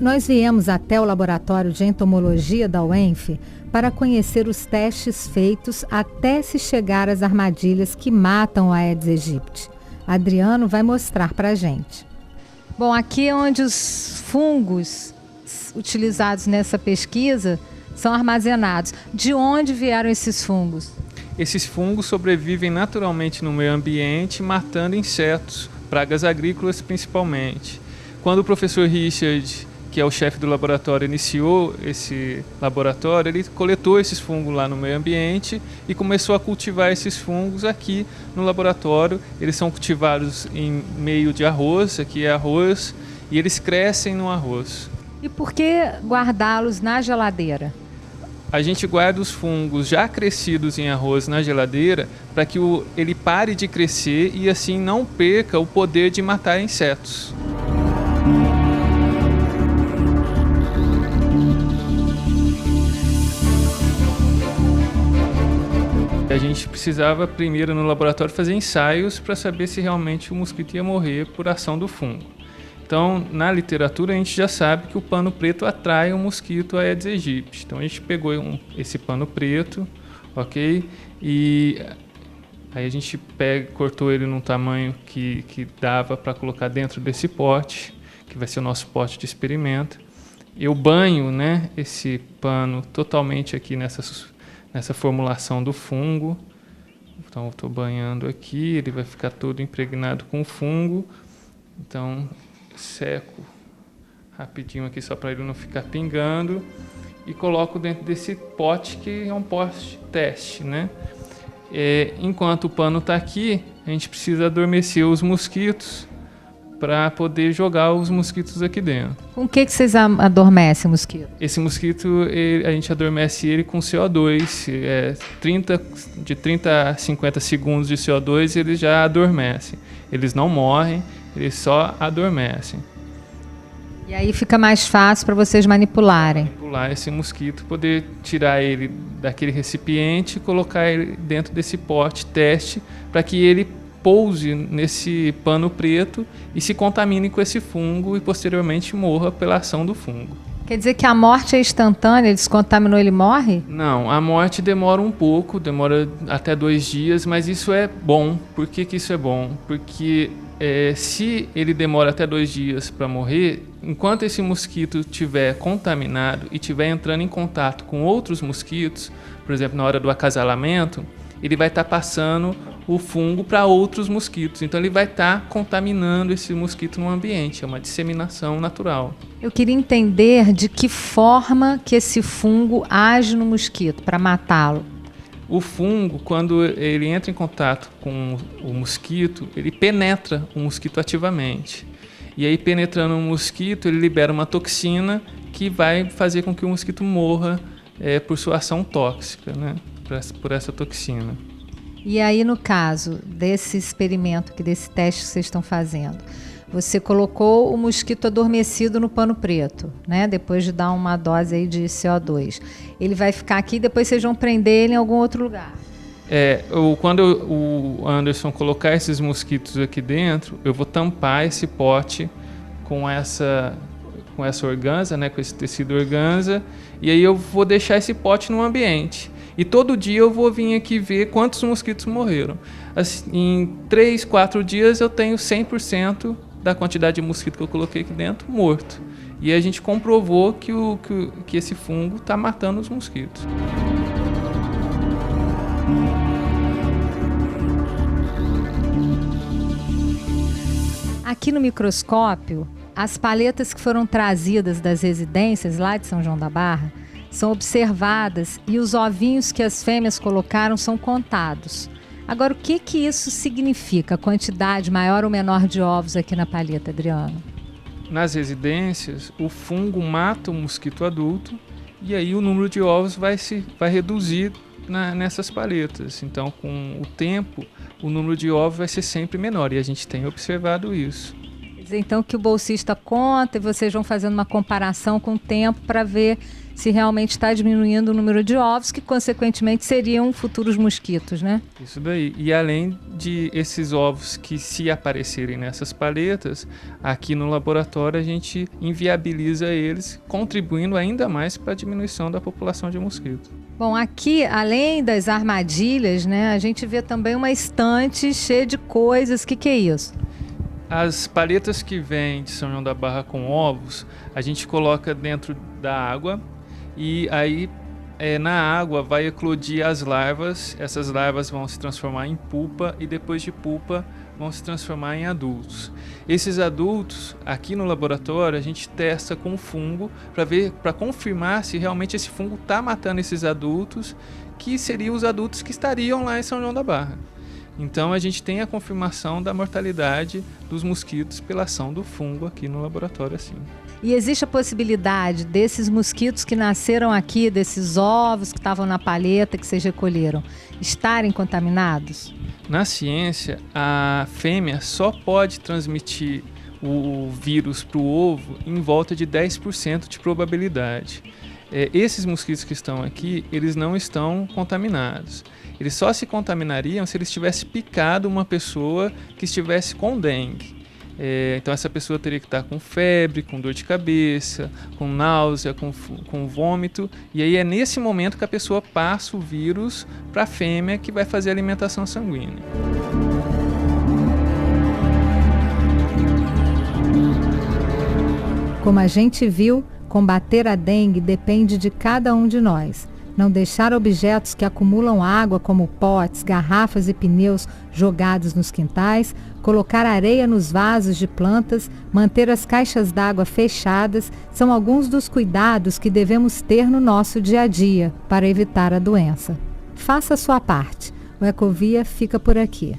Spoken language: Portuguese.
nós viemos até o Laboratório de Entomologia da UENF para conhecer os testes feitos até se chegar às armadilhas que matam a Aedes aegypti. Adriano vai mostrar para a gente. Bom, aqui é onde os fungos utilizados nessa pesquisa são armazenados. De onde vieram esses fungos? Esses fungos sobrevivem naturalmente no meio ambiente, matando insetos, pragas agrícolas principalmente. Quando o professor Richard, que é o chefe do laboratório, iniciou esse laboratório, ele coletou esses fungos lá no meio ambiente e começou a cultivar esses fungos aqui no laboratório. Eles são cultivados em meio de arroz, aqui é arroz, e eles crescem no arroz. E por que guardá-los na geladeira? A gente guarda os fungos já crescidos em arroz na geladeira para que ele pare de crescer e assim não perca o poder de matar insetos. A gente precisava primeiro no laboratório fazer ensaios para saber se realmente o mosquito ia morrer por ação do fungo. Então, na literatura, a gente já sabe que o pano preto atrai o mosquito Aedes aegypti. Então, a gente pegou esse pano preto, ok? E aí a gente cortou ele num tamanho que dava para colocar dentro desse pote, que vai ser o nosso pote de experimento. Eu banho, né, esse pano totalmente aqui nessa formulação do fungo. Então, eu estou banhando aqui, ele vai ficar todo impregnado com fungo. Então, seco rapidinho aqui só para ele não ficar pingando e coloco dentro desse pote que é um pote de teste, né? Enquanto o pano está aqui, a gente precisa adormecer os mosquitos para poder jogar os mosquitos aqui dentro. Com o que vocês adormecem o mosquito? Esse mosquito, a gente adormece ele com CO2, de 30 a 50 segundos de CO2 eles já adormecem. Eles não morrem, eles só adormecem. E aí fica mais fácil para vocês manipularem. Manipular esse mosquito, poder tirar ele daquele recipiente e colocar ele dentro desse pote teste para que ele pouse nesse pano preto e se contamine com esse fungo e posteriormente morra pela ação do fungo. Quer dizer que a morte é instantânea, ele se contaminou, ele morre? Não, a morte demora um pouco, demora até 2 dias, mas isso é bom. Por que isso é bom? Porque se ele demora até 2 dias para morrer, enquanto esse mosquito estiver contaminado e estiver entrando em contato com outros mosquitos, por exemplo, na hora do acasalamento, ele vai estar passando o fungo para outros mosquitos. Então ele vai estar contaminando esse mosquito no ambiente. É uma disseminação natural. Eu queria entender de que forma que esse fungo age no mosquito para matá-lo. O fungo, quando ele entra em contato com o mosquito, ele penetra o mosquito ativamente. E aí, penetrando o mosquito, ele libera uma toxina que vai fazer com que o mosquito morra por sua ação tóxica, né? Por essa toxina. E aí, no caso desse experimento, desse teste que vocês estão fazendo, você colocou o mosquito adormecido no pano preto, né? Depois de dar uma dose aí de CO2. Ele vai ficar aqui e depois vocês vão prender ele em algum outro lugar. Quando o Anderson colocar esses mosquitos aqui dentro, eu vou tampar esse pote com essa organza, né? Com esse tecido organza, e aí eu vou deixar esse pote no ambiente. E todo dia eu vou vir aqui ver quantos mosquitos morreram. Assim, em 3, 4 dias eu tenho 100% da quantidade de mosquito que eu coloquei aqui dentro morto. E a gente comprovou que esse fungo está matando os mosquitos. Aqui no microscópio, as paletas que foram trazidas das residências lá de São João da Barra são observadas e os ovinhos que as fêmeas colocaram são contados. Agora, o que isso significa? A quantidade maior ou menor de ovos aqui na paleta, Adriano? Nas residências, o fungo mata o mosquito adulto e aí o número de ovos vai reduzir nessas paletas. Então, com o tempo, o número de ovos vai ser sempre menor e a gente tem observado isso. dizer, então, que o bolsista conta e vocês vão fazendo uma comparação com o tempo para ver se realmente está diminuindo o número de ovos, que consequentemente seriam futuros mosquitos, né? Isso daí. E além de esses ovos que, se aparecerem nessas paletas, aqui no laboratório a gente inviabiliza eles, contribuindo ainda mais para a diminuição da população de mosquitos. Bom, aqui, além das armadilhas, né, a gente vê também uma estante cheia de coisas. O que é isso? As paletas que vêm de São João da Barra com ovos, a gente coloca dentro da água e aí na água vai eclodir as larvas. Essas larvas vão se transformar em pupa e depois de pupa vão se transformar em adultos. Esses adultos, aqui no laboratório, a gente testa com fungo para confirmar se realmente esse fungo está matando esses adultos, que seriam os adultos que estariam lá em São João da Barra. Então a gente tem a confirmação da mortalidade dos mosquitos pela ação do fungo aqui no laboratório, assim. E existe a possibilidade desses mosquitos que nasceram aqui, desses ovos que estavam na paleta que vocês recolheram, estarem contaminados? Na ciência, a fêmea só pode transmitir o vírus para o ovo em volta de 10% de probabilidade. Esses mosquitos que estão aqui, eles não estão contaminados. Eles só se contaminariam se eles tivessem picado uma pessoa que estivesse com dengue. Então essa pessoa teria que estar com febre, com dor de cabeça, com náusea, com vômito. E aí é nesse momento que a pessoa passa o vírus para a fêmea, que vai fazer a alimentação sanguínea. Como a gente viu, combater a dengue depende de cada um de nós. Não deixar objetos que acumulam água, como potes, garrafas e pneus jogados nos quintais, colocar areia nos vasos de plantas, manter as caixas d'água fechadas, são alguns dos cuidados que devemos ter no nosso dia a dia para evitar a doença. Faça a sua parte. O Ecovia fica por aqui.